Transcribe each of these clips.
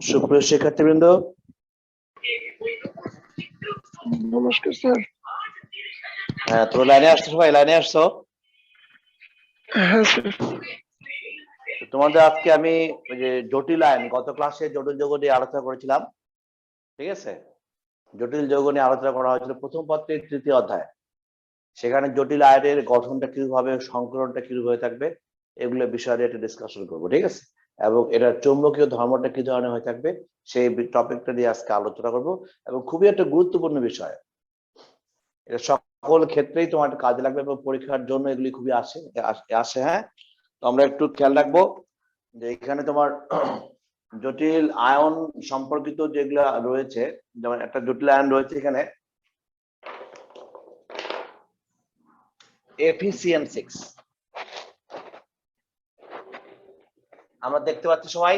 সুপ্রিয় শিক্ষার্থীবৃন্দ, নমস্কার স্যার। হ্যাঁ, তোমরা লাইনে আসছো? সবাই লাইনে আসছো? হ্যাঁ স্যার। তোমাদের আজকে আমি ওই যে জটিল আইন, গত ক্লাসে জটিল যৌগ নিয়ে আলোচনা করেছিলাম, ঠিক আছে? জটিল যৌগ নিয়ে আলোচনা করা হয়েছিল প্রথম পত্রের ৩য় অধ্যায়। সেখানে জটিল আয়নের গঠনটা কিভাবে, সংকরণটা কিভাবে থাকবে, এগুলো বিষয়ে একটা ডিসকাশন করবো, ঠিক আছে? এবং এটার চৌম্বকীয় ধর্মটা কি ধরনের হয়ে থাকবে সেই টপিকটা নিয়ে আজকে আলোচনা করব। এবং খুবই একটা গুরুত্বপূর্ণ বিষয়, এটা সকল ক্ষেত্রেই তোমার কাজে লাগবে এবং পরীক্ষার জন্য এগুলি খুবই আসে। হ্যাঁ, তো আমরা একটু খেয়াল রাখবো যে এখানে তোমার জটিল আয়ন সম্পর্কিত যেগুলো রয়েছে, যেমন একটা জটিল আয়ন রয়েছে এখানে FeCN6, আমরা দেখতে পাচ্ছি সবাই,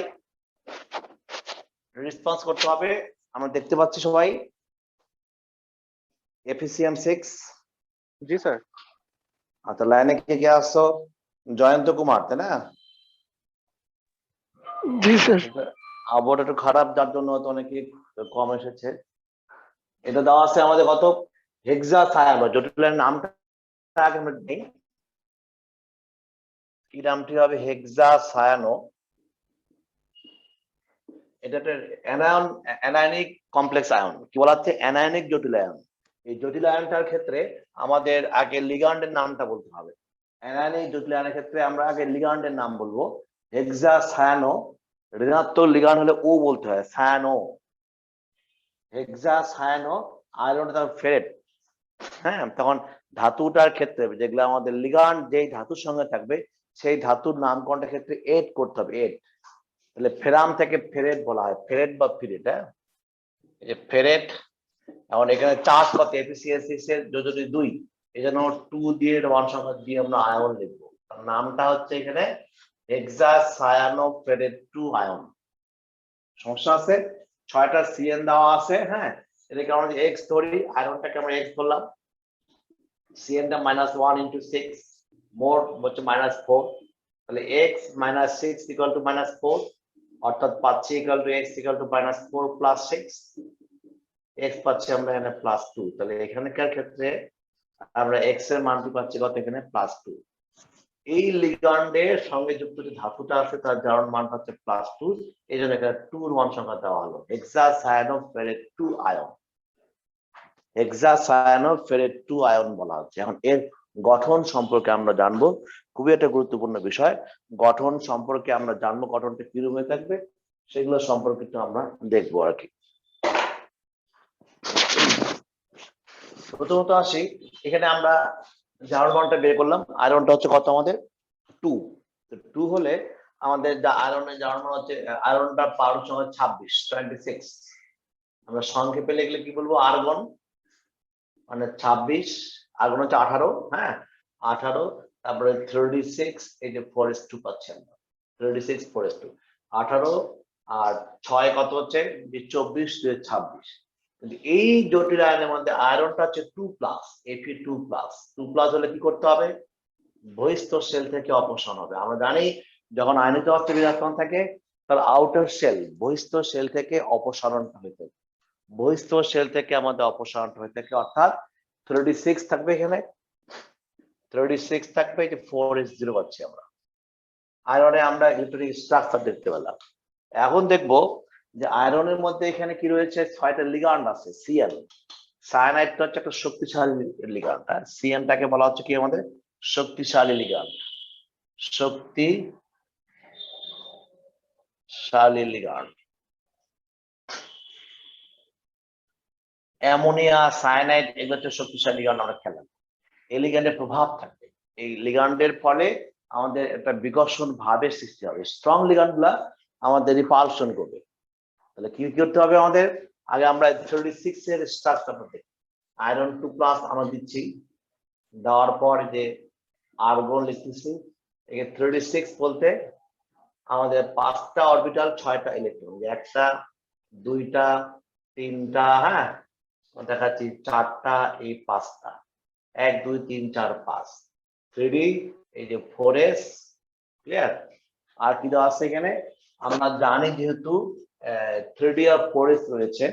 রেসপন্স করতে হবে। আমরা দেখতে পাচ্ছি সবাই FeCN6। জি স্যার। আচ্ছা, লাইনে কে কে আসছো? জয়ন্ত কুমার, তাই না? জি স্যার। আবহাওয়াটা একটু খারাপ, যার জন্য হয়তো অনেকে কম এসেছে। এটা দেওয়া আছে আমাদের কত, হেক্সাসায়ানো। জটিলের নামটা আগে আমরা নেই, কি নামটি হবে? হেক্সাসায়ানো। এটা একটা অ্যানায়নিক কমপ্লেক্স আয়ন। কি বলা হচ্ছে? অ্যানায়নিক জটিল আয়ন। এই জটিল আয়নটার ক্ষেত্রে আমাদের আগে লিগ্যান্ডের নামটা বলতে হবে। অ্যানায়নিক জটিল আয়নের ক্ষেত্রে আমরা আগে লিগ্যান্ডের নাম বলবো। হেক্সাসায়ানো, ঋণাত্মক লিগ্যান্ড হলে ও বলতে হয়, সায়ানো। হেক্সাসায়ানো আয়রনটা তখন ফেরেট। হ্যাঁ, তখন ধাতুটার ক্ষেত্রে যেগুলো আমাদের লিগ্যান্ড যেই ধাতুর সঙ্গে থাকবে সেই ধাতুর নামকরণের ক্ষেত্রে এড করতে হবে, এড। তাহলে ফেরাম থেকে ফেরেট বলা হয়, ফেরেট বা ফিরেট। হ্যাঁ, এই ফেরেট। এখন এখানে চার্জ কত? FeCN6 এর যদি 2, এই জন্য 2 দিয়ে 1 সংখ্যা দিয়ে আমরা আয়ন লিখবো। নামটা হচ্ছে এখানে হেক্সাসায়ানো ফেরেট 2 আয়ন। সমস্যা আছে? 6টা CN দেওয়া আছে। হ্যাঁ, এটাকে আমরা X ধরি, আয়রনটাকে আমরা X ধরলাম। CN টা -1 × 6, মোট হচ্ছে -4। তাহলে x - 6 = -4, অর্থাৎ পাচ্ছি x -4 + 6, x পাচ্ছি আমরা এখানে +2। তাহলে এখানকার ক্ষেত্রে আমরা x এর মানটি পাচ্ছি কত? এখানে +2। এই লিগ্যান্ডের সঙ্গে যুক্ত যে ধাতুটা আছে তার জারণ মান হচ্ছে +2, এই জন্য এখানে 2 এর 1 সংখ্যা দেওয়া হলো। হেক্সাসায়ানোফেরেট 2 আয়ন, হেক্সাসায়ানোফেরেট 2 আয়ন বলা হচ্ছে। এখন এর গঠন সম্পর্কে আমরা জানবো, খুবই একটা গুরুত্বপূর্ণ বিষয়। গঠন সম্পর্কে আমরা জানবো, গঠনটা কিরকম হয়ে থাকবে সেগুলো সম্পর্কে তো আমরা দেখবো আর কি। প্রথমত আসি, এখানে আমরা জারণ মানটা বের করলাম। আয়রনটা হচ্ছে কত আমাদের? 2। 2 হলে আমাদের আয়রনের জারণ মান হচ্ছে, আয়রনটা পারমাণবিক সংখ্যা 26। আমরা সংক্ষেপে লিখলে কি বলবো? আর্গন মানে 26, আর্গন হচ্ছে 18। হ্যাঁ, 18, তারপরে 36, এই যে 4s2 পাচ্ছি আমরা। 36 4s2 18, আর 6 কত হচ্ছে? 24, 26। কিন্তু এই জটিল আয়নের মধ্যে আয়রনটা হচ্ছে 2+, Fe2+। 2+ হলে কি করতে হবে? বহিস্থ সেল থেকে অপসারণ হবে। আমরা জানি যখন আয়নিত অবস্থায় বিরাজমান থাকে তার আউটার সেল, বহিস্থ সেল থেকে অপসারণ হয়ে থাকে। বহিস্থ সেল থেকে আমাদের অপসারণ হয়ে থাকে, অর্থাৎ 36 থাকবে এখানে, 36 থাকবে, যে 4s0 পাচ্ছি আমরা। আয়রনে আমরা ইলেকট্রনিক স্ট্রাকচার দেখতে পেলাম। এখন দেখবো যে আয়রনের মধ্যে এখানে কি রয়েছে? 6টা লিগ্যান্ড আছে। CN, সায়ানাইডটা হচ্ছে একটা শক্তিশালী লিগ্যান্ড। হ্যাঁ, CN-টাকে বলা হচ্ছে কি আমাদের? শক্তিশালী লিগ্যান্ড, শক্তিশালী লিগ্যান্ড। অ্যামোনিয়া, সায়ানাইড এগুলো হচ্ছে শক্তিশালী লিগ্যান্ড। আমরা খেলাম, এই লিগ্যান্ডের প্রভাব থাকবে। এই লিগ্যান্ডের ফলে আমাদের একটা বিকর্ষণ ভাবের সৃষ্টি হবে। স্ট্রং লিগ্যান্ড গুলা আমাদের রিপালশন করবে। তাহলে কি করতে হবে আমাদের? আগে আমরা 36 এর স্ট্রাকচারটা দেখি। আয়রন 2+ আমরা দিচ্ছি, দেওয়ার পর যে আর্গন লিখতেছি। একে 36 বলতে আমাদের 5টা অরবিটাল, 6টা ইলেকট্রন, 1টা 2টা 3টা, হ্যাঁ দেখাচ্ছি 4টা, এই 5টা, 1 2 3 4 5, 3D, এই যে 4s। ক্লিয়ার? আর কি দেওয়া আছে এখানে? আমরা জানি যেহেতু 3d আর 4s রয়েছে,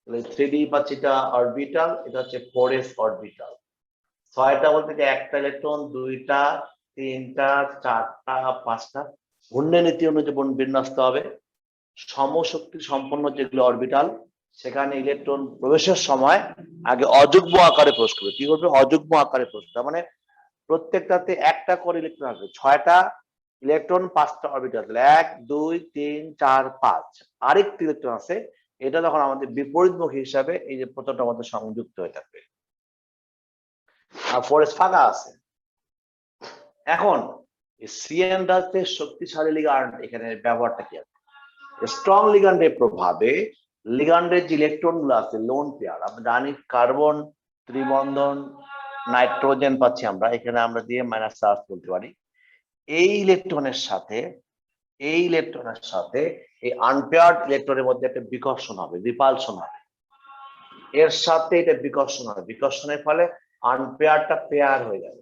তাহলে 3d পাচ্ছি এটা অরবিটাল, এটা হচ্ছে 4s অরবিটাল। 6টা বলতে কি একটা ইলেকট্রন, 2টা, 3টা, 4টা, 5টা ঘূর্ণন নীতি অনুযায়ী বিন্যস্ত হবে। সমশক্তি সম্পন্ন যেগুলো অরবিটাল, সেখানে ইলেকট্রন প্রবেশের সময় আগে অযুগ্ম আকারে প্রবেশ করবে। কি করবে? অযুগ্ম আকারে প্রবেশ করবে, মানে প্রত্যেকটাতে একটা করে ইলেকট্রন আসবে। 6টা ইলেকট্রন, 5টা অরবিটাল, 1 2 3 4 5। আরেকটি ইলেকট্রন আছে, এটা যখন আমাদের বিপরীতমুখী হিসাবে এই যে প্রথমটার মধ্যে সংযুক্ত হয়ে থাকবে, আর 4s ফাঁকা আছে। এখন সিএনটাতে শক্তিশালী লিগ্যান্ড, এখানে ব্যবহারটা কি আছে? স্ট্রং লিগ্যান্ডের প্রভাবে লিগ্যান্ডের যে ইলেকট্রন গুলো আছে লোন পেয়ার, আমরা জানি কার্বন ত্রিবন্ধন, নাইট্রোজেন পাচ্ছি আমরা, এখানে আমরা দিয়ে মাইনাস চার্জ বলতে পারি। এই ইলেকট্রনের সাথে এই আনপেয়ার্ড ইলেকট্রনের মধ্যে একটা বিকর্ষণ হবে, রিপালশন হবে, এর সাথে এটা বিকর্ষণ হবে, বিকর্ষণের ফলে আনপেয়ারটা পেয়ার হয়ে যাবে।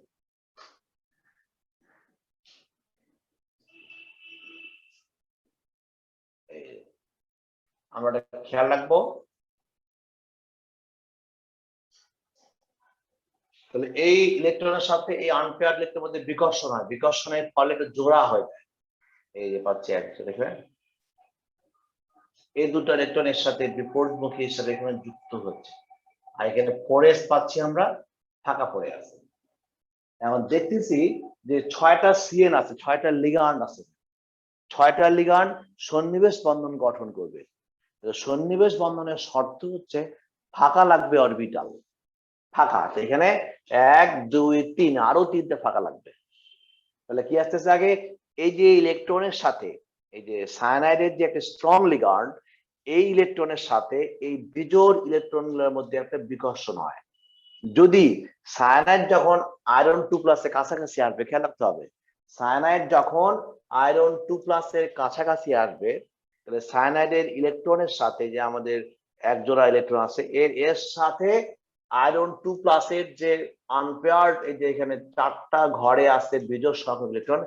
আমরা এটা খেয়াল রাখবো। তাহলে এই ইলেকট্রনের সাথে এই আনপেয়ার্ড ইলেকট্রনের মধ্যে বিকর্ষণ হয়, বিকর্ষণের ফলে এটা জোড়া হয়ে যায়। এই যে পাচ্ছি একটা, দেখবেন এই দুটো ইলেকট্রনের সাথে বিপরীতমুখী হিসাবে এখানে যুক্ত হচ্ছে, আর এখানে 4s পাচ্ছি আমরা, ফাঁকা পড়ে আছে। এখন দেখতেছি যে 6টা সিএন আছে, 6টা লিগ্যান্ড আছে, 6টা লিগ্যান্ড সন্নিবেশ বন্ধন গঠন করবে। সন্নিবেশ বন্ধনের শর্ত হচ্ছে ফাঁকা লাগবে অরবিটাল, ফাঁকা আছে এখানে 1 2 3, আরো 3টে ফাঁকা লাগবে। তাহলে কি আসতেছে আগে? এই যে ইলেকট্রনের সাথে এই যে সায়ানাইডের যে একটা স্ট্রং লিগ্যান্ড, এই ইলেকট্রনের সাথে এই বিজোড় ইলেকট্রনগুলোর মধ্যে একটা বিকর্ষণ হয়। যদি সায়ানাইড যখন আয়রন 2+ এর কাছাকাছি আসবে, খেয়াল রাখতে হবে, সায়ানাইড যখন আয়রন 2+ এর কাছাকাছি আসবে, তাহলে সায়ানাইডের ইলেকট্রনের সাথে যে আমাদের এক জোড়া ইলেকট্রন আছে, এর সাথে আয়রন 2+ এর যে আনপেয়ার্ড, এই যে এখানে 4টা ঘরে আছে বিজোড় সংখ্যক ইলেকট্রন,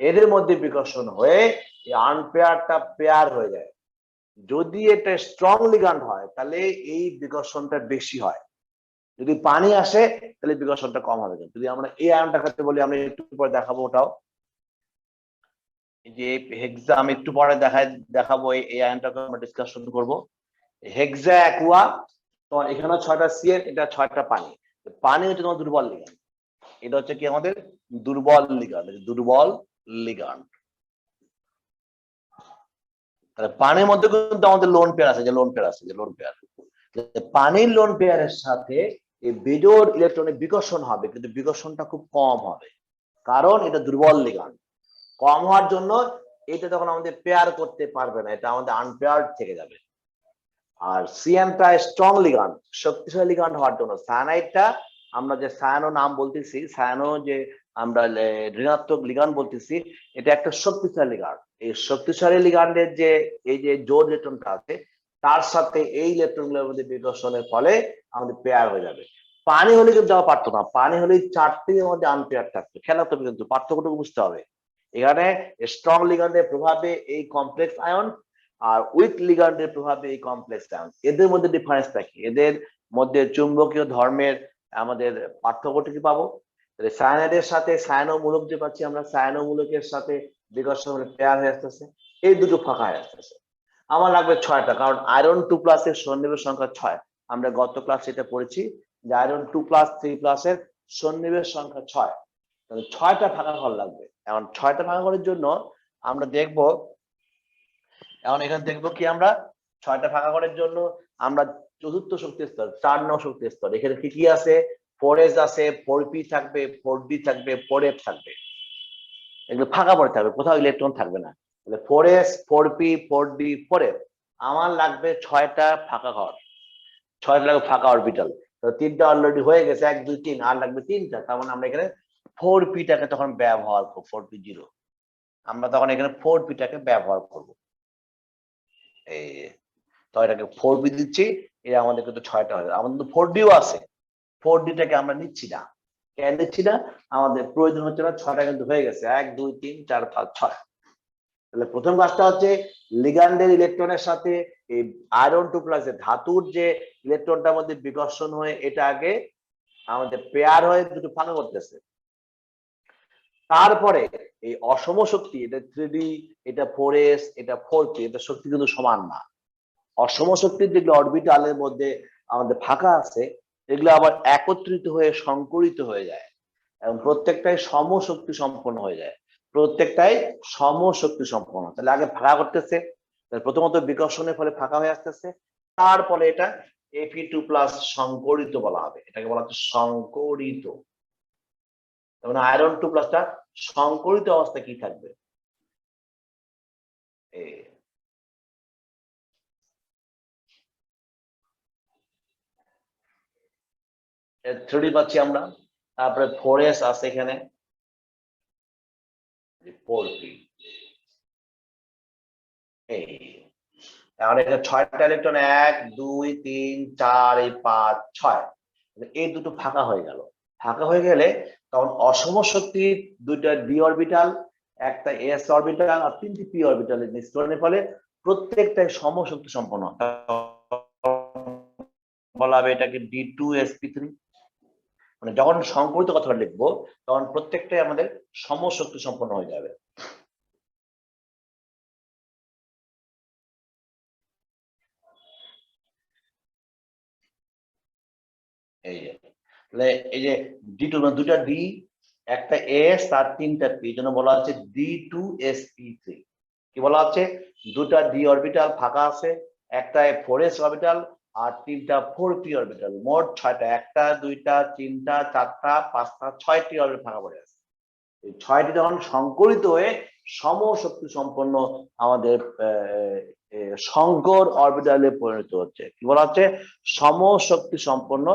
এদের মধ্যে বিকর্ষণ হয়ে এই আনপেয়ারটা পেয়ার হয়ে যায়। যদি এটা স্ট্রং লিগ্যান্ড হয় তাহলে এই বিকর্ষণটা বেশি হয়, যদি পানি আসে তাহলে বিকর্ষণটা কম হবে। যদি আমরা এই আয়নটা ক্ষেত্রে বলি, আমরা একটু পরে দেখাবো, ওটাও যে হেক্সা, আমি একটু পরে দেখাবো এই আয়নটাকে আমরা ডিসকাশন করব। হেক্সা অ্যাকুয়া, তোমার এখানে 6টা সিএন, এটা 6টা পানি। পানি হচ্ছে তোমার দুর্বল লিগ্যান্ড, এটা হচ্ছে কি আমাদের দুর্বল লিগ্যান্ড, দুর্বল লিগ্যান্ড। তাহলে পানির মধ্যে কিন্তু আমাদের লোন পেয়ার আছে, যে লোন পেয়ার, পানির লোন পেয়ারের সাথে এই বিজোড় ইলেকট্রনের বিকর্ষণ হবে, কিন্তু বিকর্ষণটা খুব কম হবে, কারণ এটা দুর্বল লিগ্যান্ড। কম হওয়ার জন্য এটা তখন আমাদের পেয়ার করতে পারবে না, এটা আমাদের আনপেয়ার্ড থেকে যাবে। আর সিএনটা স্ট্রং লিগ্যান্ড, শক্তিশালী লিগ্যান্ড হওয়ার জন্য সায়ানাইডটা, আমরা যে সায়ানো নাম বলতেছি, সায়ানো যে আমরা ঋণাত্মক লিগ্যান্ড বলতেছি, এটা একটা শক্তিশালী লিগ্যান্ড। এই শক্তিশালী লিগ্যান্ডের যে এই যে জোড় ইলেকট্রনটা আছে, তার সাথে এই ইলেকট্রনগুলোর মধ্যে বিকর্ষণের ফলে আমাদের পেয়ার হয়ে যাবে। পানি হলে কিন্তু দেওয়া পারতো না, পানি হলে 4টির মধ্যে আনপেয়ার থাকতো। খেলা তো কিন্তু পার্থক্যটুকু বুঝতে হবে। এখানে স্ট্রং লিগ্যান্ডের প্রভাবে এই কমপ্লেক্স আয়ন, আর উইক লিগ্যান্ডের প্রভাবে এই কমপ্লেক্স আয়ন, এদের মধ্যে ডিফারেন্স থাকে, এদের মধ্যে চুম্বকীয় ধর্মের আমাদের পার্থক্যটা কি পাবো? সায়ানাইডের সাথে সায়ানোমূলক যে পাচ্ছি আমরা, সায়ানোমূলকের সাথে বিকর্ষণ হলে পেয়ার হয়ে আসতেছে, এই দুটো ফাঁকা হয়ে আসতেছে। আমার লাগবে 6টা, কারণ আয়রন 2+ এর সন্নিবেশ সংখ্যা 6। আমরা গত ক্লাসে এটা পড়েছি যে আয়রন 2+, 3+ এর সন্নিবেশ সংখ্যা 6, তাহলে 6টা ফাঁকা ঘর লাগবে। এখন 6টা ফাঁকা ঘরের জন্য আমরা দেখব, এখন এখানে দেখবো কি, আমরা 6টা ফাঁকা ঘরের জন্য আমরা চতুর্থ শক্তি স্তর, 4 নং শক্তি স্তর, এখানে কি কি আছে? 4s আছে, 4p থাকবে, 4d থাকবে, 4f থাকবে, এগুলো ফাঁকা পড়ে থাকবে, কোথাও ইলেকট্রন থাকবে না। তাহলে 4s, 4p, 4d, 4f, আমার লাগবে 6টা ফাঁকা ঘর, 6টা লাগবে ফাঁকা অরবিটাল। তো 3টা অলরেডি হয়ে গেছে, 1 2 3, আর লাগবে 3টা। তার মানে আমরা এখানে 4p টাকে তখন ব্যবহার করব, 4p0, আমরা তখন এখানে 4p টাকে ব্যবহার করব। এই তো এটাকে 4p দিচ্ছি, এটা আমাদের কিন্তু 6টা হয়ে যাবে। আমাদের 4dও আছে, 4d টাকে আমরা নিচ্ছি না, কেন নিচ্ছি না? আমাদের প্রয়োজন হচ্ছে না, 6টা কিন্তু হয়ে গেছে, 1 2 3 4 5 6। তাহলে প্রথম কাজটা হচ্ছে লিগ্যান্ডের ইলেকট্রনের সাথে এই আয়রন 2 প্লাস ধাতুর যে ইলেকট্রনটার মধ্যে বিকর্ষণ হয়ে এটা আগে আমাদের পেয়ার হয়ে দুটো ফাঁকা করতেছে। তারপরে এই অসম শক্তি, এটা 3D, এটা 4s, এটা 4p, এটা শক্তি কিন্তু সমান না। অসম শক্তির যেগুলো অরবিটালের মধ্যে আমাদের ফাঁকা আছে এগুলো আবার একত্রিত হয়ে সংকরিত হয়ে যায় এবং প্রত্যেকটাই সমশক্তি সম্পন্ন হয়ে যায়, প্রত্যেকটাই সমশক্তি সম্পন্ন। তাহলে আগে ফাঁকা করতেছে, প্রথমত বিকর্ষণের ফলে ফাঁকা হয়ে আসতেছে, তারপরে এটা Fe2+ সংকরিত বলা হবে, এটাকে বলা হচ্ছে সংকরিত। মানে আয়রন 2+টা সংকরিত অবস্থা কি থাকবে, 3D পাচ্ছি আমরা। তারপরে 4s আছে এখানে, 4p। এখন এটা 6টা ইলেকট্রন, 1 2 3 4 5 6, এই দুটো ফাঁকা হয়ে গেল। ফাঁকা হয়ে গেলে তখন অসম শক্তির দুইটা ডি অরবিটাল, একটা এস অরবিটাল আর 3টি পি অরবিটালের মিশ্রণের ফলে প্রত্যেকটাই সমশক্তি সম্পন্ন বলা হবে এটাকে D2sp3। মানে যখন সংকরিত কথাটা লিখবো তখন প্রত্যেকটাই আমাদের সমশক্তি সম্পন্ন হয়ে যাবে। এই যে D2 দুটা ডি, একটা এস আর 3টা পি, জন্য বলা হচ্ছে D2sp3। কি বলা হচ্ছে, দুটা ডি অরবিটাল ফাঁকা আছে, একটা 4s অরবিটাল আর 3টা 4p অরবিটাল, মোট 6টা, 1টা 2টা 3টা 4টা 5টা 6টি অরবিটাল ফাঁকা পড়ে আছে। এই 6টি যখন সংকরিত হয়ে সমশক্তি সম্পন্ন আমাদের সংকর অরবিটালে পরিণত হচ্ছে, কি বলা হচ্ছে, সমশক্তি সম্পন্ন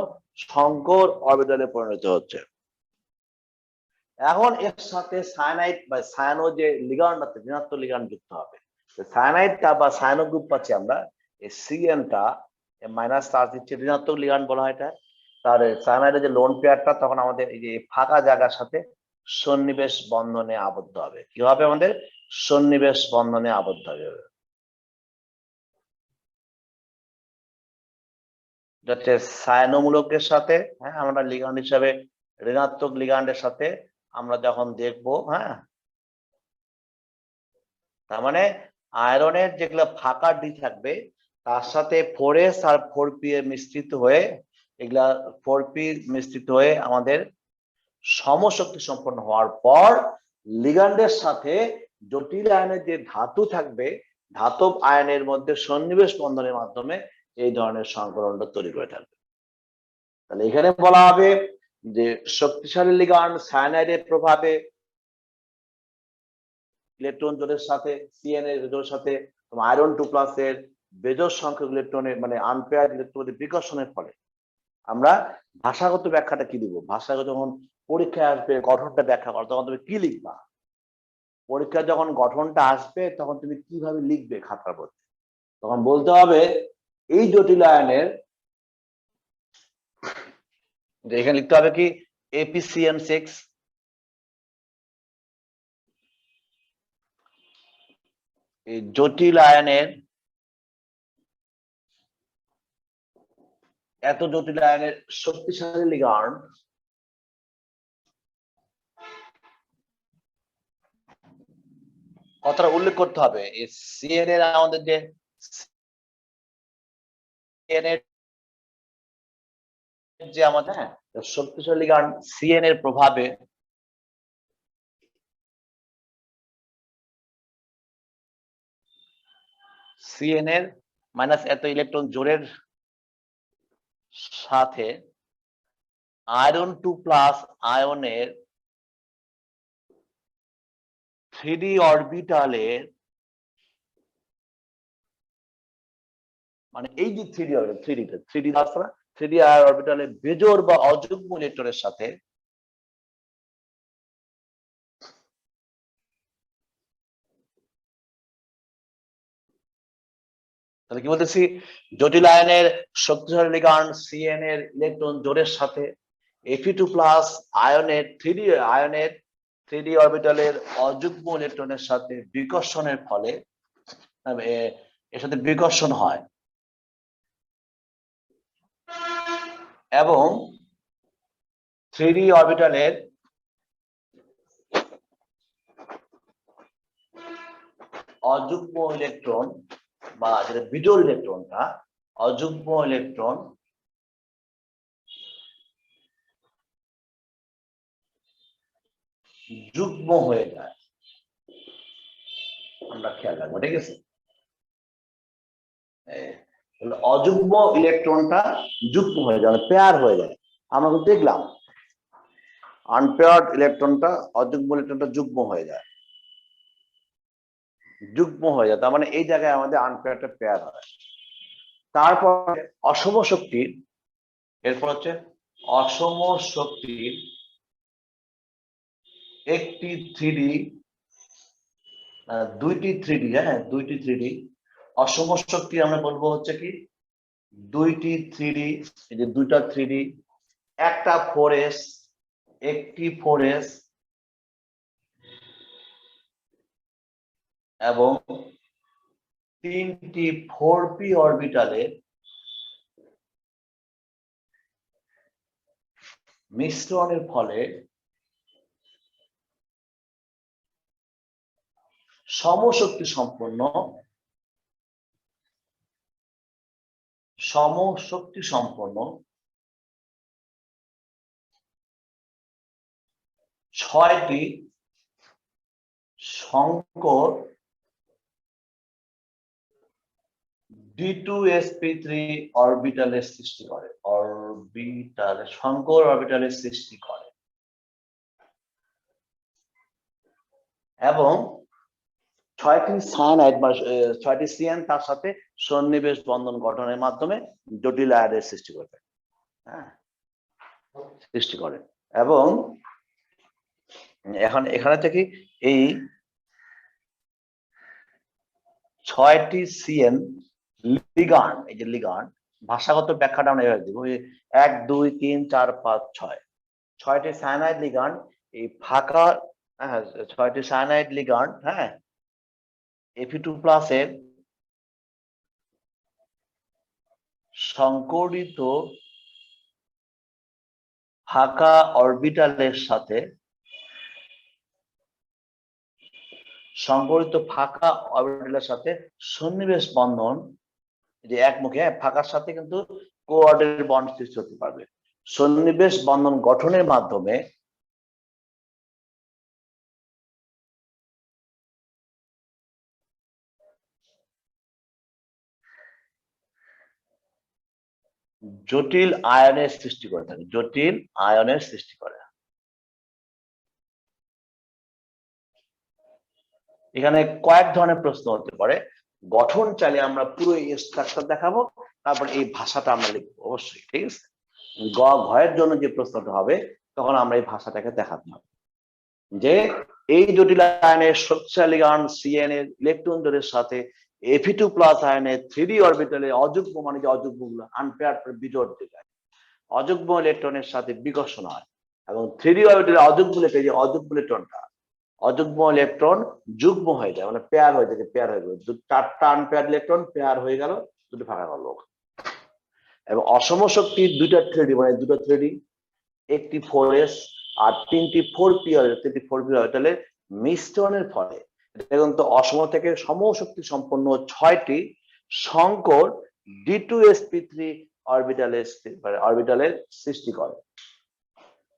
সংকর অরবিটালে পরিণত হচ্ছে। এখন এর সাথে সায়ানাইড বা সায়ানো যে লিগ্যান্ড আছে, ঋণাত্মক লিগ্যান্ড যুক্ত হবে। সায়ানাইডটা বা সায়ানো গ্রুপ পাচ্ছি আমরা, এই সিএনটা মাইনাস চার্জ দিচ্ছে, ঋণাত্মক লিগ্যান্ড বলা হয় এটা। তার সায়ানাইডের যে লোন পেয়ারটা তখন আমাদের এই যে ফাঁকা জায়গার সাথে সন্নিবেশ বন্ধনে আবদ্ধ হবে। কি হবে, আমাদের সন্নিবেশ বন্ধনে আবদ্ধ হবে। এটা হচ্ছে সায়ানোমূলকের সাথে, হ্যাঁ, আমরা লিগ্যান্ড হিসাবে ঋণাত্মক লিগ্যান্ডের সাথে আমরা যখন দেখবো, হ্যাঁ, তার মানে আয়রনের যেগুলো ফাঁকা ডি থাকবে তার সাথে 4s আর 4p এর মিশ্রিত হয়ে, এগুলা 4p মিশ্রিত হয়ে আমাদের সমশক্তি সম্পন্ন হওয়ার পর লিগ্যান্ডের সাথে জটিল আয়নের যে ধাতু থাকবে, ধাতব আয়নের মধ্যে সন্নিবেশ বন্ধনের মাধ্যমে এই ধরনের সংকরণটা তৈরি করে থাকবে। তাহলে এখানে বলা হবে যে শক্তিশালী লিগ্যান্ড সায়ানাইডের প্রভাবে ইলেকট্রন জোড়ের সাথে সিএন এর জোড়ের সাথে আয়রন 2+ এর বেজোড় সংখ্যক ইলেকট্রনের মানে আনপেয়ার্ড ইলেকট্রনের বিকর্ষণের ফলে আমরা ভাষাগত ব্যাখ্যাটা কি দিব, ভাষাগত যখন পরীক্ষায় আসবে গঠনটা ব্যাখ্যা করো তখন তুমি কি লিখবা, পরীক্ষা যখন গঠনটা আসবে তখন তুমি কিভাবে লিখবে খাতার মধ্যে, তখন বলতে হবে এই জটিল আয়নের, এখানে লিখতে হবে কি APCN6, এই জটিল আয়নের, এত জটিল আয়নের শক্তিশালী লিগ্যান্ড কথাটা উল্লেখ করতে হবে। এই সিএন এর আমাদের যে যে আমাদের শক্তিশালী লিগ্যান্ড সিএন এর প্রভাবে সিএন এর মাইনাস এত ইলেকট্রন জোড়ের সাথে আয়রন 2+ আয়নের 3D অরবিটালের, মানে এই যে 3D অরবিটাল 3D অরবিটালের বেজোড় বা অযুগ্ম ইলেকট্রনের সাথে তাহলে কি বলতেছি, জটিল আয়নের শক্তিশালী লিগ্যান্ড সিএন এর ইলেকট্রন জোড়ের সাথে Fe2+ আয়নের 3d অরবিটালের অযুগ্ম ইলেকট্রনের সাথে বিকর্ষণের ফলে এর সাথে বিকর্ষণ হয় এবং 3d অরবিটালের অযুগ্ম ইলেকট্রন বা যেটা বিজোড় ইলেকট্রনটা অযুগ্ম ইলেকট্রন যুগ্ম হয়ে যায়। আমরা খেয়াল রাখবো, ঠিক আছে? অযুগ্ম ইলেকট্রনটা যুগ্ম হয়ে যায়, পেয়ার হয়ে যায়। আমরা দেখলাম আনপেয়ার্ড ইলেকট্রনটা অযুগ্ম ইলেকট্রনটা যুগ্ম হয়ে যায়, যুগ্ম হয়ে যায়। তার মানে এই জায়গায় আমাদের আনপেয়ারটা পেয়ার হয়। তারপর অসম শক্তির, এরপর হচ্ছে অসম শক্তির একটি 3D দুইটি 3D, হ্যাঁ দুইটি 3D অসম শক্তি আমরা বলবো হচ্ছে কি দুইটি 3D, এই যে দুইটা 3D, একটা 4s, একটি 4s এবং তিনটি 4p অরবিটালের মিশ্রণের ফলে সমশক্তি সম্পন্ন 6টি সংকর D2sp3 অরবিটালের সৃষ্টি করে, সংকর অরবিটালের সৃষ্টি করে এবং 6টি সায়ানাইড বা 6টি সিএন তার সাথে সন্নিবেশ বন্ধন গঠনের মাধ্যমে জটিল আয়নের সৃষ্টি করবে, হ্যাঁ সৃষ্টি করে। এবং এখন এখানে থেকে এই 6টি সিএন লিগান্ড, এই যে লিগান্ড ভাষাগত ব্যাখ্যাটা আমরা এভাবে দিব, 1 2 3 4 5 6 6টি সায়ানাইড লিগান্ড, এই ফাঁকা, হ্যাঁ 6টি সায়ানাইড লিগান্ড, হ্যাঁ Fe2+ এর সংকরিত ফাঁকা অরবিটালের সাথে সন্নিবেশ বন্ধন, যে একমুখী, ফাঁকার সাথে কিন্তু কোঅর্ডিনেট বন্ড সৃষ্টি হতে পারবে। সন্নিবেশ বন্ধন গঠনের মাধ্যমে জটিল আয়নের সৃষ্টি করে থাকে, জটিল আয়নের সৃষ্টি করে। এখানে কয়েক ধরনের প্রশ্ন হতে পারে। গঠন চাইলে আমরা পুরো স্ট্রাকচার দেখাবো, তারপর এই ভাষাটা আমরা লিখবো অবশ্যই, ঠিক আছে? ঘয়ের জন্য যে প্রশ্নটা হবে তখন আমরা এই ভাষাটাকে দেখাতে হবে যে এই জটিল আয়নের শক্তিশালী লিগ্যান্ড সিএন এর ইলেকট্রন জোড়ের সাথে Fe2+ আয়নের 3d অরবিটালে অযুগ্ম, মানে যে অযুগ্মগুলো আনপেয়ার্ড বিজোড় যায়, অযুগ্ম ইলেকট্রনের সাথে বিকর্ষণ হয় এবং 3d অরবিটালে অযুগ্ম ইলেকট্রনটা অযুগ্ম ইলেকট্রন যুগ্ম হয়ে যায়, মানে পেয়ার হয়ে যায়, পেয়ার হয়ে গেল, 4টা আনপেয়ার্ড ইলেকট্রন পেয়ার হয়ে গেল, দুটো ফাঁকা গেল। এবং অসম শক্তির দুইটা 3D, মানে দুটো 3D, একটি 4s আর তিনটি 4p অরবিটালের মিশ্রণের ফলে এটা কিন্তু অসম থেকে সমশক্তি সম্পন্ন 6টি সংকর D2sp3 অরবিটালের সৃষ্টি করে।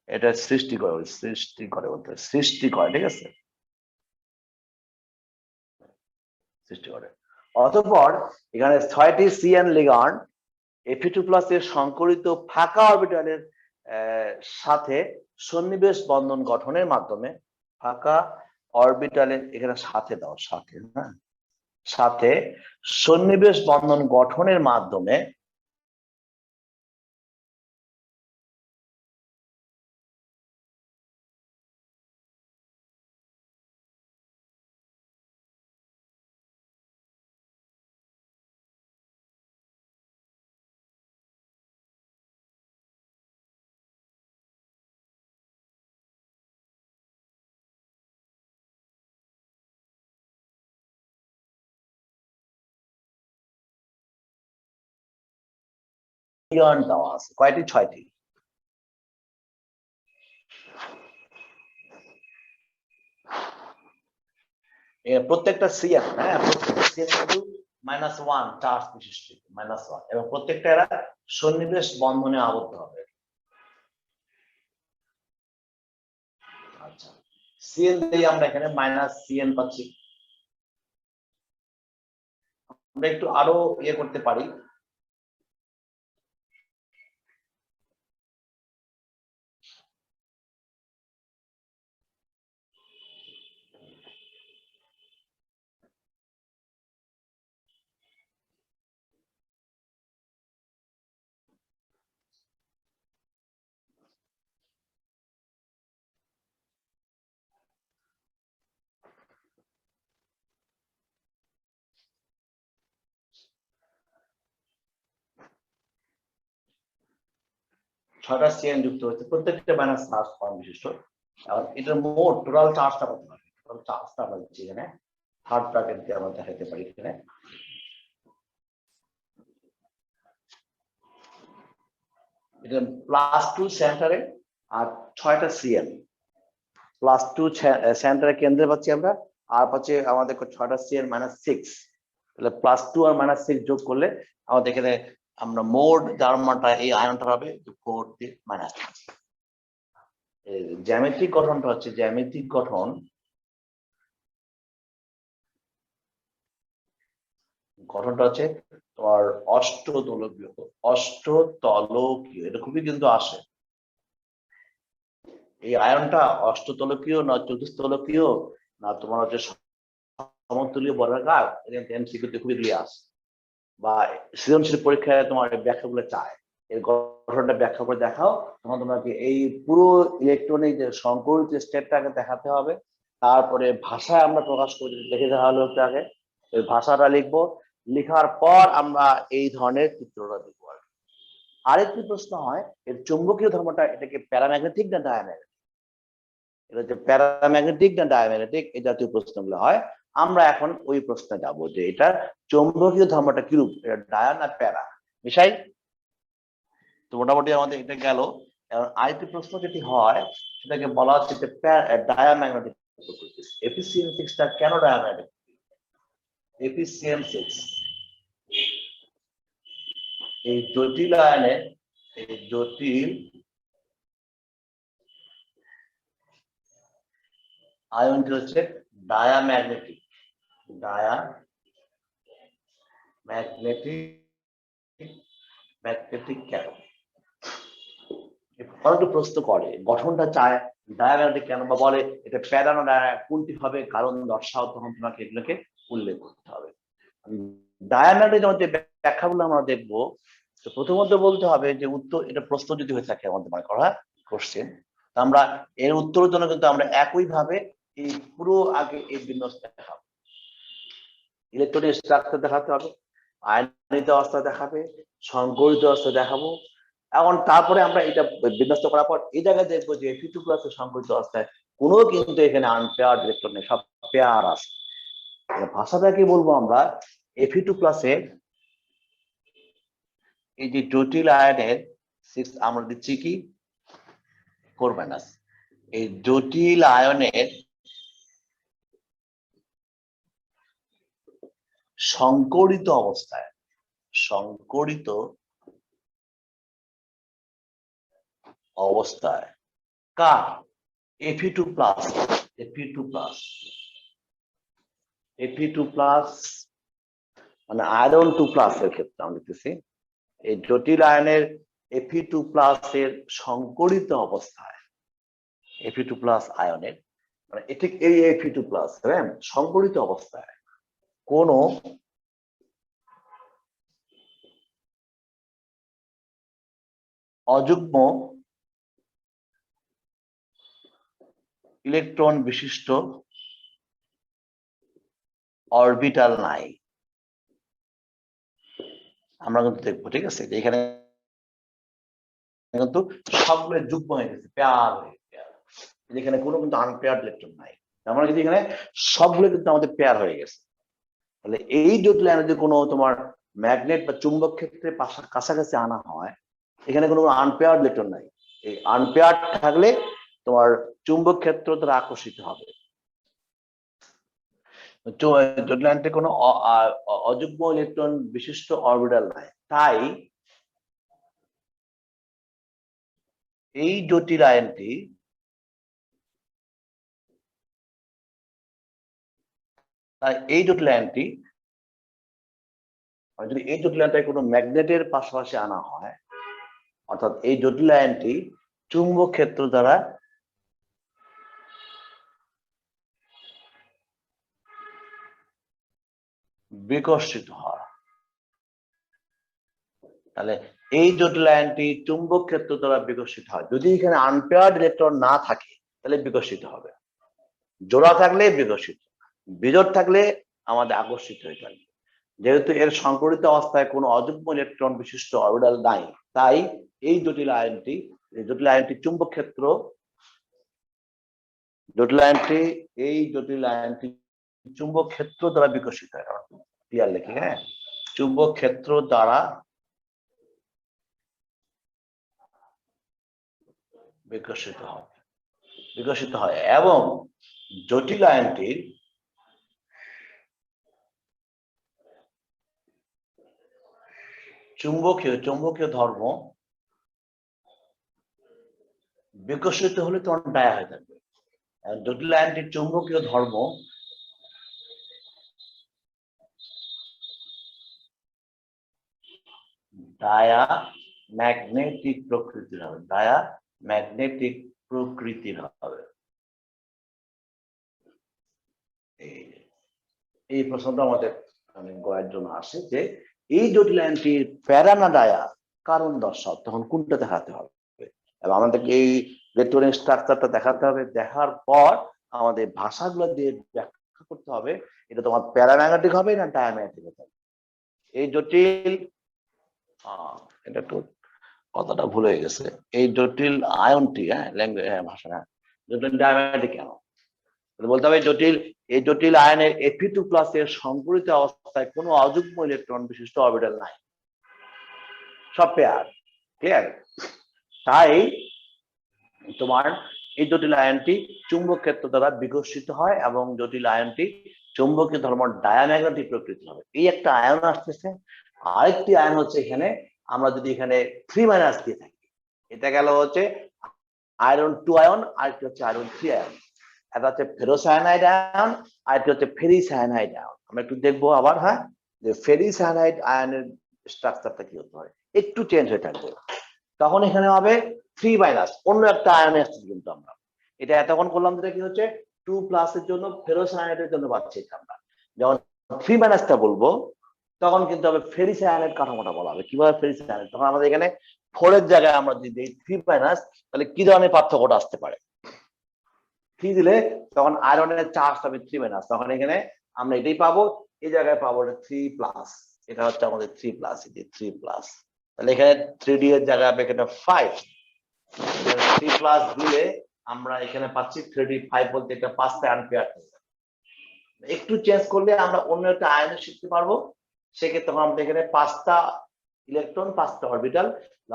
এটা সৃষ্টি করে বলতে সৃষ্টি করে, ঠিক আছে, সৃষ্টি করে। অতঃপর এখানে 6টি সিএন লিগ্যান্ড Fe2+ এর সংকরিত ফাঁকা অরবিটালের সাথে সন্নিবেশ বন্ধন গঠনের মাধ্যমে, ফাঁকা অরবিটালের এখানে সাথে দাও, সাথে, হ্যাঁ সাথে সন্নিবেশ বন্ধন গঠনের মাধ্যমে আয়ন দেওয়া আছে কয়টি? 6টি। প্রত্যেকটা সিএন, হ্যাঁ, প্রত্যেকটা সিএন কিন্তু -1 চার্জ বিশিষ্ট, -1, এবং প্রত্যেকটা এরা সন্নিবেশ বন্ধনে আবদ্ধ হবে। আচ্ছা, সিএন দিয়ে আমরা এখানে -CN পাচ্ছি। আমরা একটু আরো ইয়ে করতে পারি, ছয়টা সিএন যুক্ত হচ্ছে, প্রত্যেকটা মাইনাস চার্জ ফর্ম বিশিষ্ট। এখন এটার মোট টোটাল চার্জটা কত হবে? টোটাল চার্জটা আমরা দিচ্ছি এখানে, থার্ড ব্র্যাকেট দিয়ে আমরা দেখাতে পারি এখানে। এটা +2 সেন্টারে আর 6টা সিএন, +2 সেন্টারে কেন্দ্রে পাচ্ছি আমরা, আর পাচ্ছি আমাদের 6টা সিএন -6, তাহলে +2 আর -6 যোগ করলে আমাদের এখানে আমরা মোট যার মানটা এই আয়নটা হবে 4 দিয়ে মাইনাস। জ্যামিতিক গঠনটা হচ্ছে, জ্যামিতিক গঠন গঠনটা হচ্ছে তোমার অষ্টতলকীয়। অষ্টতলকীয়, এটা খুবই কিন্তু আসে। এই আয়নটা অষ্টতলকীয় না চতুস্তলকীয় না তোমার হচ্ছে সমতলীয় বর্গাকার, এমসিকিউতে খুবই দিয়ে আসে, বা সৃজনশীল পরীক্ষায় তোমার ব্যাখ্যাগুলো চায়, এর গঠনটা ব্যাখ্যা করে দেখাও, তখন তোমাকে এই পুরো ইলেকট্রনিক যে সংকরিত স্টেপটাকে দেখাতে হবে। তারপরে ভাষায় আমরা প্রকাশ করে লিখে দেওয়া হলো একটু আগে, ওই ভাষাটা লিখবো, লেখার পর আমরা এই ধরনের চিত্রটা দেখবো। আরেকটি প্রশ্ন হয়, এর চৌম্বকীয় ধর্মটা, এটাকে প্যারাম্যাগনেটিক না ডায়াম্যাগনেটিক, এটা হচ্ছে প্যারাম্যাগনেটিক না ডায়াম্যাগনেটিক, এই জাতীয় প্রশ্নগুলো হয়। আমরা এখন ওই প্রশ্নে যাব যে এটা চৌম্বকীয় ধর্মটা কিরূপ, এটা ডায়া না প্যারা বিষয়। তো মোটামুটি আমাদের এটা গেল। এখন আরেকটি প্রশ্ন যেটি হয় সেটাকে বলা হচ্ছে যে ডায়াম্যাগনেটিক। এফিসিএন6টা কেন ডায়াম্যাগনেটিক? এফিসিএন6 এই জটিল আয়নের, এই জটিল আয়নটি হচ্ছে ডায়াম্যাগনেটিক। ম্যাগনেটিক কেন? অনেকটা প্রশ্ন করে, গঠনটা চায় ডায়াম্যাগনেটিক কেন, বা বলে এটা প্যারা না ডায়া, কোনটি হবে কারণ দর্শাও, তখন তোমাকে এগুলোকে উল্লেখ করতে হবে। ডায়াম্যাগনেটিক যে ব্যাখ্যাগুলো আমরা দেখবো, তো প্রথমত বলতে হবে যে উত্তর, এটা প্রশ্ন যদি হয়ে থাকে আমাদের মনে করা কোশ্চেন, আমরা এর উত্তরের জন্য কিন্তু আমরা একই ভাবে এই পুরো আগে এই বিন্যাস দেখাবো, ইলেকট্রনিক স্ট্রাকচার দেখাতে হবে, আয়নিত অবস্থা দেখাবে, সংকরিত অবস্থা দেখাবো। এখন তারপরে আমরা এটা বিন্যস্ত করার পর এই জায়গায় দেখবো যে Fe2+ এর সংকরিত অবস্থায় কোনো কিন্তু এখানে আনপেয়ার্ড ইলেকট্রন নেই, সব পেয়ার আছে। ভাষাটা কি বলবো আমরা, Fe2+ এর এই যে জটিল আয়নের 6 আমরা দিচ্ছি কি 4-, এই জটিল আয়নের সংকরিত অবস্থায়, কার Fe2+ মানে আয়রন 2+ এর ক্ষেত্রে আমরা দেখতেছি এই জটিল আয়নের Fe2+ এর সংকরিত অবস্থায়, Fe2+ আয়নের মানে ঠিক এই Fe2+, হ্যাঁ, সংকরিত অবস্থায় কোন অযুগ্ম ইলেকট্রন বিশিষ্ট অরবিটাল নাই। আমরা কিন্তু দেখবো, ঠিক আছে, এখানে কিন্তু সবগুলো যুগ্ম হয়ে গেছে, পেয়ার হয়ে গেছে, এখানে কোনো কিন্তু আনপেয়ার্ড ইলেকট্রন নাই, আমরা কিন্তু এখানে সবগুলো কিন্তু আমাদের পেয়ার হয়ে গেছে। তাহলে এই জটিল আয়নে যদি কোনো তোমার ম্যাগনেট বা চুম্বক ক্ষেত্রে কাছাকাছি আনা হয়, এখানে কোনো আনপেয়ার্ড ইলেকট্রন নাই। এই আনপেয়ার্ড থাকলে তোমার চুম্বক ক্ষেত্র দ্বারা আকর্ষিত হবে। জটিলায়নটি কোনো অযুগ্ম ইলেকট্রন বিশিষ্ট অরবিটাল নাই, তাই এই জটিলায়নটি যদি এই জটিলায়নটাকে কোনো ম্যাগনেটের পাশাপাশি আনা হয়, অর্থাৎ এই জটিলায়নটি চুম্বক ক্ষেত্র দ্বারা বিকর্ষিত হয়, তাহলে এই জটিলায়নটি চুম্বক ক্ষেত্র দ্বারা বিকশিত হয়। যদি এখানে আনপেয়ার্ড ইলেকট্রন না থাকে তাহলে বিকশিত হবে, জোড়া থাকলে বিকশিত, বিজোড় থাকলে আমাদের আকর্ষিত হয়ে থাকবে। যেহেতু এর সংকরিত অবস্থায় কোনো অযুগ্ম ইলেকট্রন বিশিষ্ট অরবিটাল নাই, তাই এই জটিলায়নটি চুম্বক ক্ষেত্র চুম্বক ক্ষেত্র দ্বারা বিকশিত হয়। ক্লিয়ার লেখি, হ্যাঁ, চুম্বক ক্ষেত্র দ্বারা বিকশিত হয় এবং জটিলায়নটির চুম্বকীয় ধর্ম বিকশিত হলে তখন ডায়া হয়ে থাকবে। জটিলায়নটির চুম্বকীয় ধর্ম ডায়াম্যাগনেটিক প্রকৃতির হবে। এই প্রশ্নটা আমাদের গয়ের জন্য আসে যে এই জটিলায়নটির প্যারা না ডায়া, কারণ দর্শাও, তখন কোনটা দেখাতে হবে এবং আমাদেরকে এই ইলেকট্রনিক স্ট্রাকচারটা দেখাতে হবে। দেখার পর আমাদের ভাষাগুলো দিয়ে ব্যাখ্যা করতে হবে এটা তোমার প্যারাম্যাগনেটিক হবে না ডায়াম্যাগনেটিক হবে। এই জটিল এটা একটু কথাটা ভুলে গেছে, এই জটিল আয়নটি, ভাষা, জটিল ডায়াম্যাগনেটিক কেন বলতে হবে, এই জটিল আয়নের Fe2+ এর সংকরিত অবস্থায় কোনো অযুগ্ম ইলেকট্রন বিশিষ্ট অরবিটাল নাই, সব পেয়ার। ক্লিয়ার? তাই তোমার এই জটিল আয়নটি চুম্বক ক্ষেত্র দ্বারা বিকশিত হয় এবং জটিল আয়নটি চুম্বকীয় ধর্ম ডায়াম্যাগনেটিক প্রকৃতি হবে। এই একটা আয়ন আসতেছে, আরেকটি আয়ন হচ্ছে এখানে, আমরা যদি এখানে 3- দিয়ে থাকি, এটা গেল হচ্ছে আয়রন 2 আয়ন, আরেকটি হচ্ছে আয়রন 3 আয়ন। এটা হচ্ছে ফেরোসায়ানাইড আয়ন, আরেকটি হচ্ছে ফেরিসায়ানাইড আয়ন। আমরা একটু দেখবো আবার, হ্যাঁ, যে ফেরিসায়ানাইড আয়নের স্ট্রাকচারটা কি হতে হয়, একটু চেঞ্জ হয়ে থাকবে। তখন এখানে হবে 3- অন্য একটা আয়নে আসছে, কিন্তু আমরা এটা এতক্ষণ করলাম যেটা কি হচ্ছে 2+ এর জন্য ফেরোসায়ানাইডের জন্য পাচ্ছি আমরা। যখন 3- বলবো তখন কিন্তু হবে ফেরিসায়ানাইড কাঠামোটা বলা হবে। কিভাবে ফেরিসায়ানাইড, তখন আমাদের এখানে 4 এর জায়গায় আমরা যদি দিই 3-, তাহলে কি ধরনের পার্থক্যটা আসতে পারে? 3 দিলে তখন আয়রনের চার্জ হবে 3-, তখন এখানে আমরা এটাই পাবো, এই জায়গায় পাবো 3+, এটা হচ্ছে আমাদের 3+, এই যে 3+, তাহলে এখানে 3D এর জায়গায় হবে এখানে 5, 3+ দিলে আমরা এখানে পাচ্ছি 3D5 বলতে এটা 5টা অ্যাম্পিয়ার। একটু চেঞ্জ করলে আমরা অন্য একটা আয়নে শিখতে পারবো, সেক্ষেত্রে তখন আমাদের এখানে 5টা ইলেকট্রন, 5টা অরবিটাল,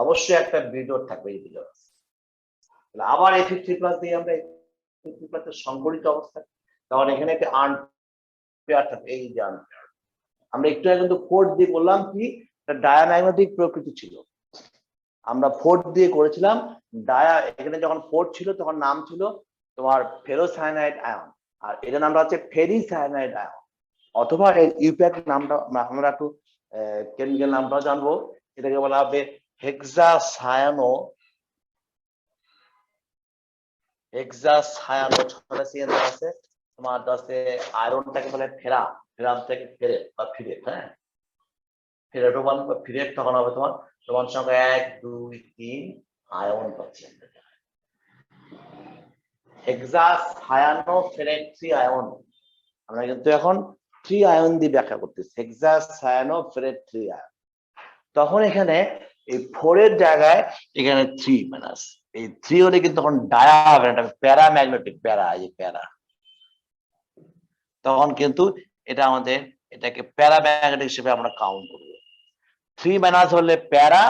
অবশ্যই একটা বিজোড় থাকবে এই বিজোড়। আবার Fe3+ দিয়ে আমরা সংকরিত অবস্থা, তখন এখানে একটা আনপেয়ার থাকবে, এই যে আনপেয়ার। আমরা একটু আগে কিন্তু 4 দিয়ে বললাম কি ডায়াম্যাগনেটিক প্রকৃতি ছিল, আমরা 4 দিয়ে করেছিলাম এখানে যখন 4 ছিল তখন নাম ছিল তোমার ফেরোসায়ানাইড আয়ন, আর এটার নামটা হচ্ছে ফেরিসায়ানাইড আয়ন, অথবা এর ইউপ্যাক নামটা আমরা একটু কেমিক্যাল নামটাও জানবো। এটাকে বলা হবে হেক্সাসায়ানো, আছে তোমার আছে আয়রনটাকে বলে ফেরাম থেকে ফেরেট বা ফিরেট, হ্যাঁ, ফেরেটোবান বা ফিরেট, তখন হবে তোমার প্রমাণ সংখ্যা 1, 2, 3 আয়ন পাচ্ছি হেক্সাসায়ানোফেরেট 3 আয়ন। আমরা কিন্তু এখন 3 আয়ন দিয়ে ব্যাখ্যা করতেছি, হেক্সাসায়ানোফেরেট 3 আয়ন। তখন এখানে এই 4 এর জায়গায় এখানে 3-, এই 3 হলে কিন্তু তখন ডায়া হবে না, প্যারাম্যাগনেটিক, প্যারা, তখন কিন্তু এটা আমাদের এটাকে প্যারাম্যাগনেটিক হিসেবে আমরা কাউন্ট করব। 3 হলে প্যারা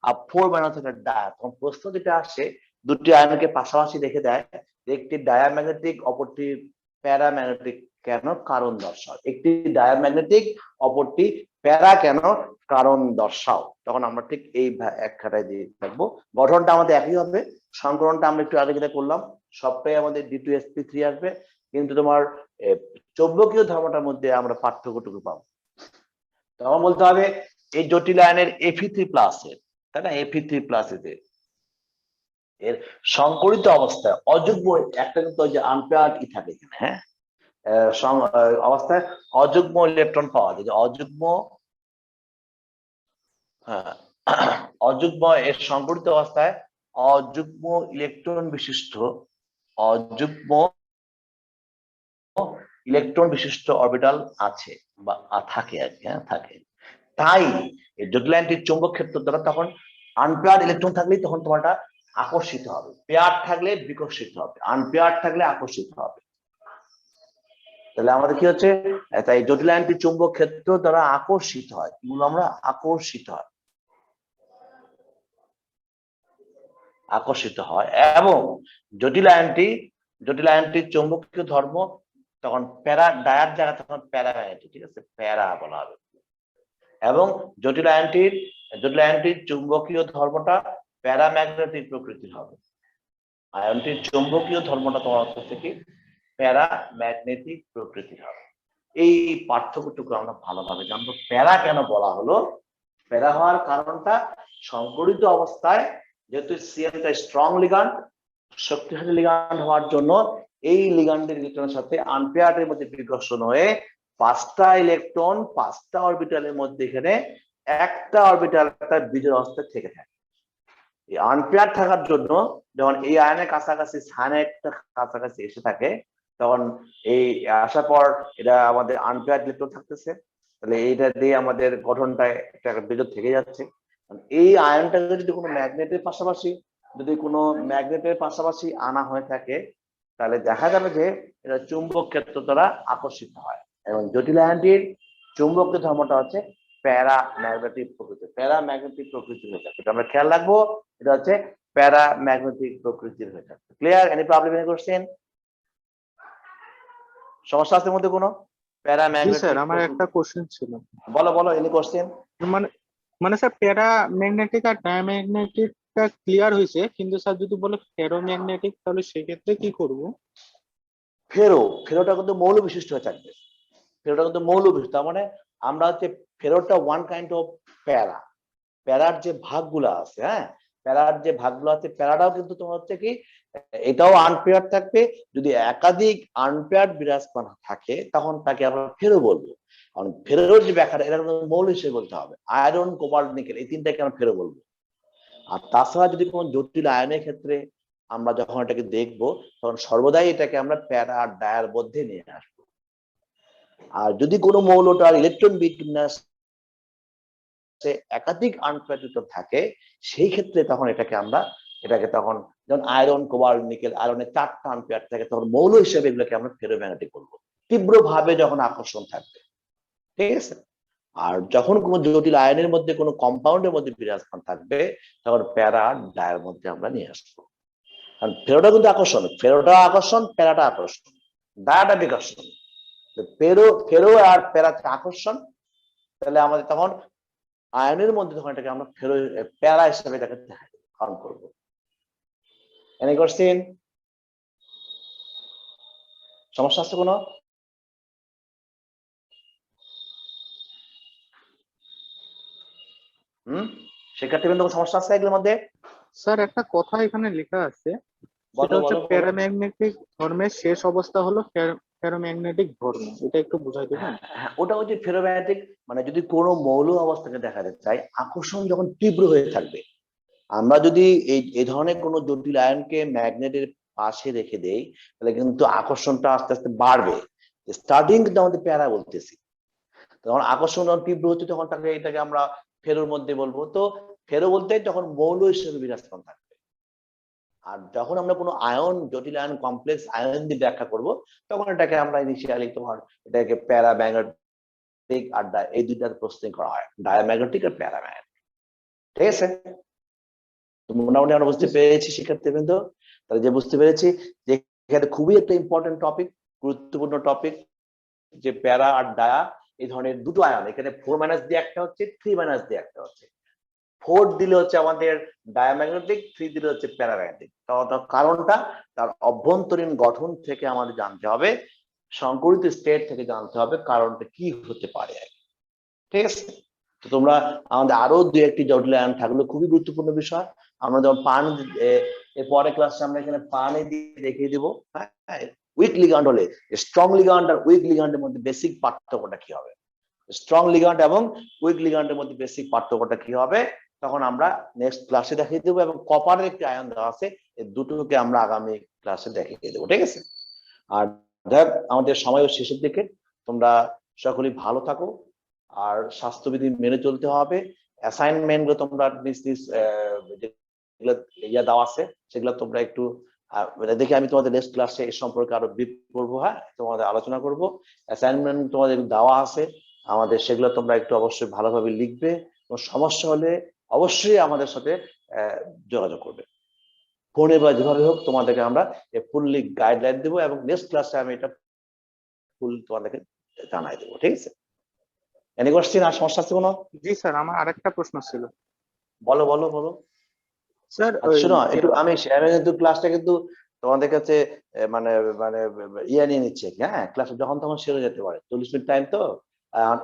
আর 4 হলে ডায়া। তখন প্রশ্ন যেটা আসে দুটি আয়নকে পাশাপাশি রেখে দেয়, একটি ডায়াম্যাগনেটিক অপরটি প্যারাম্যাগনেটিক, কেন? কারণ দর্শাও। একটি ডায়াম্যাগনেটিক অপরটি প্যারা, কেন? কারণ দর্শাও। তখন আমরা ঠিক এই ব্যাখ্যাটাই দিয়ে থাকবো। গঠনটা আমাদের একই হবে, সংকরণটা আমরা একটু আগে যেটা করলাম সবটাই আমাদের D2sp3 আসবে, কিন্তু তোমার চৌম্বকীয় ধর্মটার মধ্যে আমরা পার্থক্যটুকু পাবো। তখন বলতে হবে এই জটিল আয়নের Fe3+ এর, তাই না, Fe3+ এর সংকরিত অবস্থায় অযুগ্ম একটা কিন্তু যে আনপেয়ার্ড থাকে এখানে, হ্যাঁ, অবস্থায় অযুগ্ম ইলেকট্রন পাওয়া যায়। অযুগ্ম, হ্যাঁ, অযুগ্ম এর সংকরিত অবস্থায় অযুগ্ম ইলেকট্রন বিশিষ্ট, অযুগ্ম ইলেকট্রন বিশিষ্ট অরবিটাল আছে বা থাকে আর কি, হ্যাঁ থাকে। তাই এই জটিল আয়নটির চৌম্বক ক্ষেত্র দ্বারা তখন আনপেয়ার্ড ইলেকট্রন থাকলেই তখন তোমারটা আকর্ষিত হবে, পেয়ার থাকলে বিকর্ষিত হবে, আনপেয়ার থাকলে আকর্ষিত হবে। তাহলে আমাদের কি হচ্ছে, তাই জটিল আয়নটি চৌম্বক ক্ষেত্র দ্বারা আকর্ষিত হয়, আমরা আকর্ষিত হয়, আকর্ষিত হয়। এবং জটিল আয়নটির চৌম্বকীয় ধর্ম তখন প্যারা, ডায়ার জায়গা তখন প্যারাম্যাগনেটিক, ঠিক আছে, প্যারা বলা হবে। এবং জটিল আয়নটির চুম্বকীয় ধর্মটা প্যারাম্যাগনেটিক প্রকৃতির হবে। আয়নটির চৌম্বকীয় ধর্মটা তোমার হচ্ছে কি প্যারাম্যাগনেটিক প্রকৃতির হবে। এই পার্থক্যটুকু আমরা ভালোভাবে জানবো। প্যারা কেন বলা হলো? প্যারা হওয়ার কারণটা সংকরিত অবস্থায় যেহেতু সিএনটা স্ট্রং লিগ্যান্ড, শক্তিশালী লিগ্যান্ড হওয়ার জন্য এই লিগ্যান্ডের ইলেকট্রনের সাথে আনপেয়ার্ডের মধ্যে বিকর্ষণ হয়ে 5টা ইলেকট্রন 5টা অরবিটালের মধ্যে এখানে একটা অরবিটাল একটা বিজোড় অবস্থায় থেকে থাকে। এই আনপেয়ার থাকার জন্য যখন এই আয়নের কাছাকাছি স্থানে একটা কাছাকাছি এসে থাকে, তখন এই আসার পর এটা আমাদের আনপেয়ার ইলেকট্রন থাকতেছে, তাহলে এইটা দিয়ে আমাদের গঠনটা একটা বিজোড় থেকে যাচ্ছে। এই আয়নটাকে যদি কোনো ম্যাগনেটের পাশাপাশি আনা হয়ে থাকে, তাহলে দেখা যাবে যে এটা চুম্বক ক্ষেত্র দ্বারা আকর্ষিত হয়। এবং জটিল আয়নটির চুম্বকীয় ধর্মটা হচ্ছে প্যারাম্যাগনেটিক প্রকৃতির হয়ে থাকে। এটা আমরা খেয়াল রাখবো, এটা হচ্ছে প্যারাম্যাগনেটিক প্রকৃতির হয়ে থাকে। Clear? Any problem, any question, সমস্যা আছে মধ্যে কোনো? প্যারাম্যাগনেটিক, স্যার আমার একটা কোশ্চেন ছিল। বলো বলো, এনি কোশ্চেন। মানে মানে স্যার প্যারাম্যাগনেটিক আর ডায়াম্যাগনেটিকটা ক্লিয়ার হয়েছে, কিন্তু স্যার যদি বলে ফেরোম্যাগনেটিক তাহলে সেক্ষেত্রে কি করব? ফেরোটা কিন্তু মৌল বিশিষ্ট হয়ে থাকবে। ফেরোটা কিন্তু মৌল বিশিষ্ট, তার মানে আমরা হচ্ছে ফেরোটা ওয়ান কাইন্ড অফ প্যারার যে ভাগগুলো আছে, হ্যাঁ, প্যারার যে ভাগগুলো আছে, প্যারাটাও কিন্তু তোমার হচ্ছে কি এটাও আনপেয়ার থাকবে। যদি একাধিক আনপেয়ার বিরাজমান থাকে তখন তাকে আমরা ফেরো বলবো। কারণ ফেরোর যে ব্যাখ্যাটা এটা মৌল হিসেবে বলতে হবে, আয়রন, কোবাল্ট, নিকেল, এই তিনটাকে আমরা ফেরো বলবো। আর তাছাড়া যদি কোনো জটিল আয়নের ক্ষেত্রে আমরা যখন এটাকে দেখবো তখন সর্বদাই এটাকে আমরা প্যারা আর ডায়ার মধ্যে নিয়ে আসবো। আর যদি কোনো মৌলটার ইলেকট্রন বিন্যাস একাধিক আনপেয়ার থাকে, সেই ক্ষেত্রে তখন এটাকে তখন যেমন আয়রন, কোবাল্ট, নিকেল, আয়রনের 4টা আনপেয়ার থাকে, তখন মৌল হিসেবে এগুলোকে আমরা ফেরোম্যাগনেটিক বলবো, তীব্রভাবে যখন আকর্ষণ থাকবে, ঠিক আছে। আর যখন কোনো জটিল আয়নের মধ্যে কোনো কম্পাউন্ডের মধ্যে বিরাজমান থাকবে তখন প্যারা ডায়ার মধ্যে আমরা নিয়ে আসবো। কারণ ফেরোটা কিন্তু আকর্ষণ, প্যারাটা আকর্ষণ, ডায়াটা বিকর্ষণ। ফেরো আর প্যারা আকর্ষণ, তাহলে আমাদের তখন আয়নের মধ্যে তখন এটাকে আমরা প্যারা হিসেবে এটাকে ধারণ করবো। এনি কোশ্চেন, সমস্যা আছে কোনো? শিক্ষার্থীবৃন্দ সমস্যা আছে এগুলোর মধ্যে? স্যার একটা কথা এখানে লেখা আছে, সেটা বলো হচ্ছে বলো বলো। প্যারাম্যাগনেটিক ধর্মের শেষ অবস্থা হলো ফেরোম্যাগনেটিক ধর্ম, এটা একটু বুঝাই দেবেন? হ্যাঁ, ওটা হচ্ছে ফেরোম্যাগনেটিক, মানে যদি কোনো মৌল অবস্থাকে দেখাতে চাই, আকর্ষণ যখন তীব্র হয়ে থাকবে, আমরা যদি এই ধরনের কোনো জটিল আয়নকে ম্যাগনেটের পাশে রেখে দেই, তাহলে কিন্তু আকর্ষণটা আস্তে আস্তে বাড়বে। স্টার্টিং কিন্তু আমাদের প্যারা বলতেছি, তখন আকর্ষণ যখন তীব্র হচ্ছে তখন এটাকে আমরা ফেরোর মধ্যে বলবো। তো ফেরো বলতে তখন মৌল হিসেবে বিরাজমান থাকবে। আর যখন আমরা কোনো আয়ন, জটিল আয়ন, কমপ্লেক্স আয়ন দিয়ে ব্যাখ্যা করব, তখন এটাকে আমরা ইনিশিয়ালি এটাকে প্যারাম্যাগনেটিক ম্যাগনেটিক আর এই দুইটার প্রশ্নই করা হয়, ডায়াম্যাগনেটিক আর প্যারাম্যাগনেটিক। ঠিক আছে, তো মোটামুটি আমরা বুঝতে পেরেছি শিক্ষার্থীবৃন্দ। তাহলে যে বুঝতে পেরেছি যে এখানে খুবই একটা ইম্পর্টেন্ট টপিক, গুরুত্বপূর্ণ টপিক, যে প্যারা আর ডায়া এই ধরনের দুটো আয়ন, এখানে 4 দিয়ে একটা হচ্ছে, 3 দিয়ে একটা হচ্ছে। 4 দিলে হচ্ছে আমাদের ডায়াম্যাগনেটিক, 3 দিলে হচ্ছে প্যারাম্যাগনেটিক। কারণটা তার অভ্যন্তরীণ গঠন থেকে আমাদের জানতে হবে, সংকরিত স্টেট থেকে জানতে হবে কারণটা কি হতে পারে। ঠিক আছে, তো তোমরা আমাদের আরো 2-1টি জটিল আয়ন থাকলো, খুবই গুরুত্বপূর্ণ বিষয়। আমরা যেমন পানি, এর পরে ক্লাসে আমরা এখানে পানি দিয়ে দেখিয়ে দিব। হ্যাঁ, উইক লিগ্যান্ড হলে স্ট্রং লিগ্যান্ড আর উইক লিগ্যান্ডের মধ্যে বেসিক পার্থক্যটা কি হবে, স্ট্রং লিগ্যান্ড এবং উইক লিগ্যান্ডের মধ্যে বেসিক পার্থক্যটা কি হবে, তখন আমরা নেক্সট ক্লাসে দেখিয়ে দেবো। এবং কপারের একটি আয়ন দেওয়া আছে, এই দুটোকে আমরা আগামী ক্লাসে দেখিয়ে দেবো। ঠিক আছে, আর দেখ আমাদের সময় শেষের দিকে, তোমরা সকলেই ভালো থাকো আর স্বাস্থ্যবিধি মেনে চলতে হবে। অ্যাসাইনমেন্ট গুলো তোমরা যেগুলো দেওয়া আছে সেগুলো তোমরা একটু দেখে, আমি তোমাদের নেক্সট ক্লাসে এই সম্পর্কে আরো ব্রিফ করবো। হ্যাঁ, তোমাদের আলোচনা করবো। অ্যাসাইনমেন্ট তোমাদের দেওয়া আছে আমাদের, সেগুলো তোমরা একটু অবশ্যই ভালোভাবে লিখবে, এবং সমস্যা হলে অবশ্যই আমাদের সাথে যোগাযোগ করবে, ফোনে বা যেভাবে হোক। তোমাদেরকে আমরা ফুললি গাইডলাইন দেবো, এবং নেক্সট ক্লাসে আমি এটা ফুল তোমাদেরকে জানাই দেবো। ঠিক আছে, এনি কোশ্চেন আর সমস্যা আছে কোনো? জি স্যার, আমার আরেকটা প্রশ্ন ছিল। বলো বলো বলো। স্যার শোনো, একটু আমি কিন্তু ক্লাসটা কিন্তু তোমাদের কাছে মানে মানে ইয়ে নিয়ে নিচ্ছে। হ্যাঁ, ক্লাস যখন তখন শেষ হয়ে যেতে পারে, 40 মিনিট টাইম তো।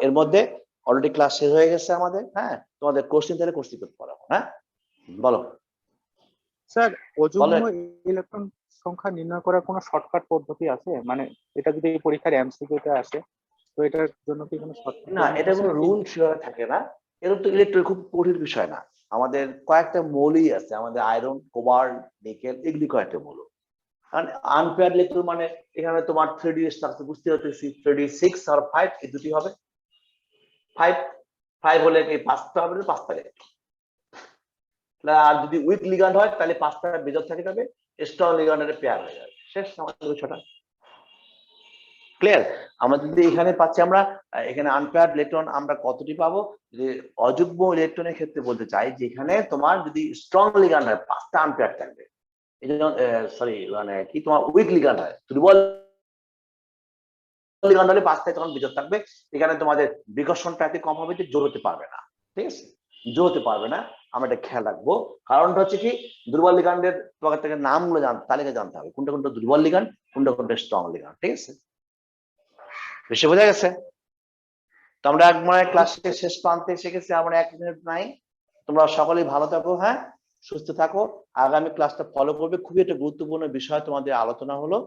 এর মধ্যে অলরেডি ক্লাস শেষ হয়ে গেছে আমাদের। হ্যাঁ, তোমাদের কোশ্চেন তাহলে কোশ্চেন করতে পারো। হ্যাঁ, বলো স্যার, অযুগ্ম ইলেকট্রন সংখ্যা নির্ণয় করার কোনো শর্টকাট পদ্ধতি আছে? মানে এটা যদি পরীক্ষার এমসিকিউতে আসে, তো এটার জন্য কি কোনো শর্টকাট? না, এটা কোনো রুল সেভাবে থাকে না। এরকম তো ইলেকট্রন খুব কঠিন বিষয় না। আমাদের কয়েকটা মৌলই আছে, আমাদের আয়রন, কোবাল্ট, নিকেল, এগুলি কয়েকটা মৌল। কারণ আনপেয়ার ইলেকট্রন মানে এখানে তোমার 3D স্ট্রাকচার বুঝতে হচ্ছে, 3D 6 আর 5 এই দুটি হবে। 5 হলে কি 5টা হবে না, 5টা ইলেকট্রন। আর যদি উইক লিগ্যান্ড হয় তাহলে 5টা বেজর থাকে যাবে, স্ট্রং লিগ্যান্ডের পেয়ার হয়ে যাবে। শেষ আমাদের বিষয়টা ক্লিয়ার। আমরা যদি এখানে পাচ্ছি, আমরা এখানে আনপেয়ার্ড ইলেকট্রন আমরা কতটি পাবো, যে অযুগ্ম ইলেকট্রনের ক্ষেত্রে বলতে চাই যে এখানে তোমার যদি স্ট্রং লিগ্যান্ড হয় 5টা আনপেয়ার থাকবে। এই জন্য সরি, মানে কি, তোমার উইক লিগ্যান্ড হয়, দুর্বল লিগ্যান্ড হলে 5টায় তখন বিজোড় থাকবে। এখানে তোমাদের বিকর্ষণটা এত কম হবে যে জোর হতে পারবে না। ঠিক আছে, জোর হতে পারবে না, আমরা এটা খেয়াল রাখবো। কারণটা হচ্ছে কি, দুর্বল লিগ্যান্ডের তোমাকে থেকে নামগুলো তালিকা জানতে হবে, কোনটা কোনটা দুর্বল লিগ্যান্ড, কোনটা কোনটা স্ট্রং লিগ্যান্ড। ঠিক আছে, বেশি বোঝা গেছে? তো আমরা একবার ক্লাসের শেষ প্রান্তে এসে গেছি, আমরা 1 মিনিট নাই। তোমরা সকলেই ভালো থাকো, হ্যাঁ, সুস্থ থাকো। আগামী ক্লাসটা ফলো করবে, খুবই একটা গুরুত্বপূর্ণ বিষয় তোমাদের আলোচনা হলো।